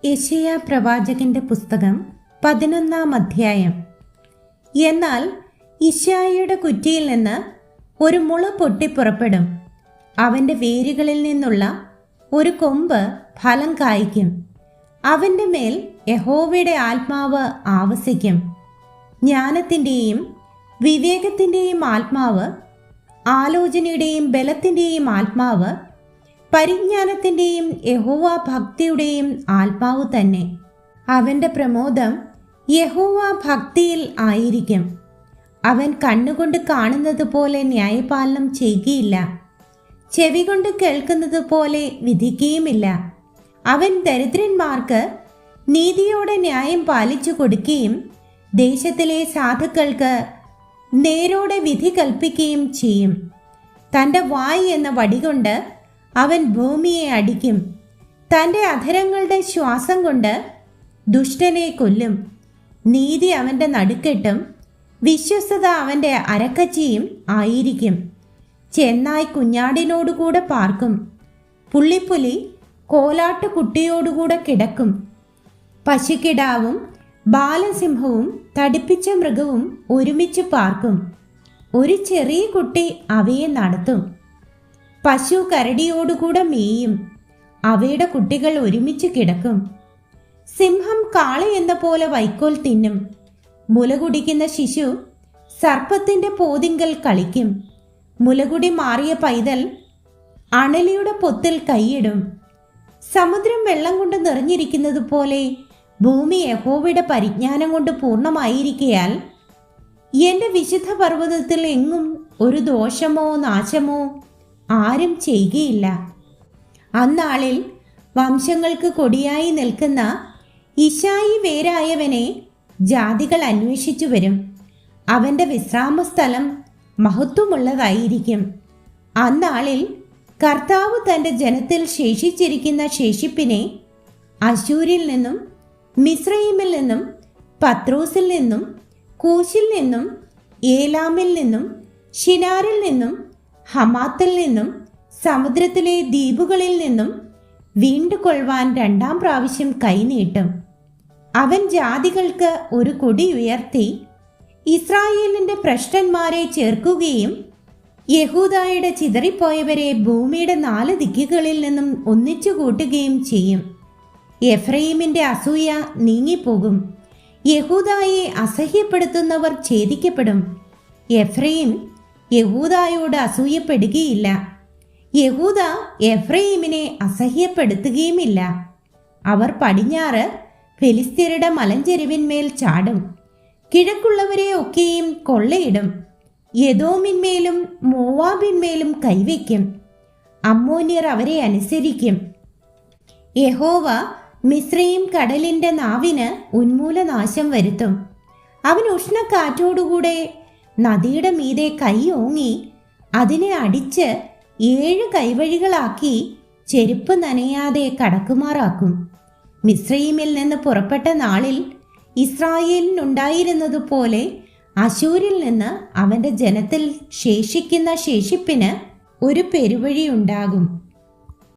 യെശയ്യാ പ്രവാചകന്റെ പുസ്തകം 11-ാം അധ്യായം. എന്നാൽ യിശ്ശായിയുടെ കുറ്റിയിൽ നിന്ന് ഒരു മുള പൊട്ടിപ്പുറപ്പെടും. അവൻ്റെ വേരുകളിൽ നിന്നുള്ള ഒരു കൊമ്പ് ഫലം കായ്ക്കും. അവൻ്റെ മേൽ യഹോവയുടെ ആത്മാവ് ആവസിക്കും. ജ്ഞാനത്തിൻ്റെയും വിവേകത്തിൻ്റെയും ആത്മാവ്, ആലോചനയുടെയും ബലത്തിൻ്റെയും ആത്മാവ്, പരിജ്ഞാനത്തിൻ്റെയും യഹോവ ഭക്തിയുടെയും ആത്മാവ് തന്നെ. അവൻ്റെ പ്രമോദം യഹോവ ഭക്തിയിൽ ആയിരിക്കും. അവൻ കണ്ണുകൊണ്ട് കാണുന്നത് പോലെ ന്യായപാലനം ചെയ്യുകയില്ല, ചെവി കൊണ്ട് കേൾക്കുന്നത് പോലെ വിധിക്കുകയുമില്ല. അവൻ ദരിദ്രന്മാർക്ക് നീതിയോടെ ന്യായം പാലിച്ചു കൊടുക്കുകയും ദേശത്തിലെ സാധുക്കൾക്ക് നേരോടെ വിധി കൽപ്പിക്കുകയും ചെയ്യും. തൻ്റെ വായ് എന്ന വടികൊണ്ട് അവൻ ഭൂമിയെ അടിക്കും. തൻ്റെ അധരങ്ങളുടെ ശ്വാസം കൊണ്ട് ദുഷ്ടനെ കൊല്ലും. നീതി അവൻ്റെ നടുക്കെട്ടും വിശ്വസ്തത അവൻ്റെ അരക്കച്ചിയും ആയിരിക്കും. ചെന്നായ് കുഞ്ഞാടിനോടുകൂടെ പാർക്കും. പുള്ളിപ്പുലി കോലാട്ടുകുട്ടിയോടുകൂടെ കിടക്കും. പശുക്കിടാവും ബാലസിംഹവും തടിപ്പിച്ച മൃഗവും ഒരുമിച്ച് പാർക്കും. ഒരു ചെറിയ കുട്ടി അവയെ നടത്തും. പശു കരടിയോടുകൂടെ മേയും. അവയുടെ കുട്ടികൾ ഒരുമിച്ച് കിടക്കും. സിംഹം കാള എന്ന പോലെ വൈക്കോൽ തിന്നും. മുല കുടിക്കുന്ന ശിശു സർപ്പത്തിൻ്റെ പോതിങ്കൽ കളിക്കും. മുലകുടി മാറിയ പൈതൽ അണലിയുടെ പൊത്തിൽ കൈയിടും. സമുദ്രം വെള്ളം കൊണ്ട് നിറഞ്ഞിരിക്കുന്നത് പോലെ ഭൂമി യഹോവയുടെ പരിജ്ഞാനം കൊണ്ട് പൂർണ്ണമായിരിക്കയാൽ എൻ്റെ വിശുദ്ധ പർവ്വതത്തിൽ എങ്ങും ഒരു ദോഷമോ നാശമോ ആരും ചെയ്യുകയില്ല. അന്നാളിൽ വംശങ്ങൾക്ക് കൊടിയായി നിൽക്കുന്ന യിശ്ശായി വേരായവനെ ജാതികൾ അന്വേഷിച്ചു വരും. അവൻ്റെ വിശ്രാമസ്ഥലം മഹത്വമുള്ളതായിരിക്കും. അന്നാളിൽ കർത്താവ് തൻ്റെ ജനത്തിൽ ശേഷിച്ചിരിക്കുന്ന ശേഷിപ്പിനെ അശൂരിൽ നിന്നും മിസ്രയീമിൽ നിന്നും പത്രോസിൽ നിന്നും കൂശിൽ നിന്നും ഏലാമിൽ നിന്നും ശിനാരിൽ നിന്നും ഹമാത്തിൽ നിന്നും സമുദ്രത്തിലെ ദ്വീപുകളിൽ നിന്നും വീണ്ടുകൊള്ളുവാൻ 2-ാം പ്രാവശ്യം കൈനീട്ടും. അവൻ ജാതികൾക്ക് ഒരു കൊടി ഉയർത്തി ഇസ്രായേലിൻ്റെ ഭ്രഷ്ടന്മാരെ ചേർക്കുകയും യഹൂദായുടെ ചിതറിപ്പോയവരെ ഭൂമിയുടെ 4 ദിക്കുകളിൽ നിന്നും ഒന്നിച്ചു കൂട്ടുകയും ചെയ്യും. എഫ്രയീമിൻ്റെ അസൂയ നീങ്ങിപ്പോകും. യഹൂദായെ അസഹ്യപ്പെടുത്തുന്നവർ ഛേദിക്കപ്പെടും. എഫ്രയീം യഹൂദായോട് അസൂയപ്പെടുകയില്ല, യഹൂദ എഫ്രയീമിനെ അസഹ്യപ്പെടുത്തുകയുമില്ല. അവർ പടിഞ്ഞാറ് ഫെലിസ്ത്യരുടെ മലഞ്ചെരുവിന്മേൽ ചാടും. കിഴക്കുള്ളവരെ ഒക്കെയും കൊള്ളയിടും. യദോമിന്മേലും മോവാബിന്മേലും കൈവയ്ക്കും. അമ്മോന്യർ അവരെ അനുസരിക്കും. യഹോവ മിസ്രയീം കടലിൻ്റെ നാവിന് ഉന്മൂലനാശം വരുത്തും. അവൻ ഉഷ്ണക്കാറ്റോടുകൂടെ നദിയുടെ മീതെ കൈ ഓങ്ങി അതിനെ അടിച്ച് 7 കൈവഴികളാക്കി ചെരുപ്പ് നനയാതെ കടക്കുമാറാക്കും. മിസ്രയീമിൽ നിന്ന് പുറപ്പെട്ട നാളിൽ ഇസ്രായേലിനുണ്ടായിരുന്നതുപോലെ അശൂരിൽ നിന്ന് അവൻ്റെ ജനത്തിൽ ശേഷിക്കുന്ന ശേഷിപ്പിന് ഒരു പെരുവഴി ഉണ്ടാകും.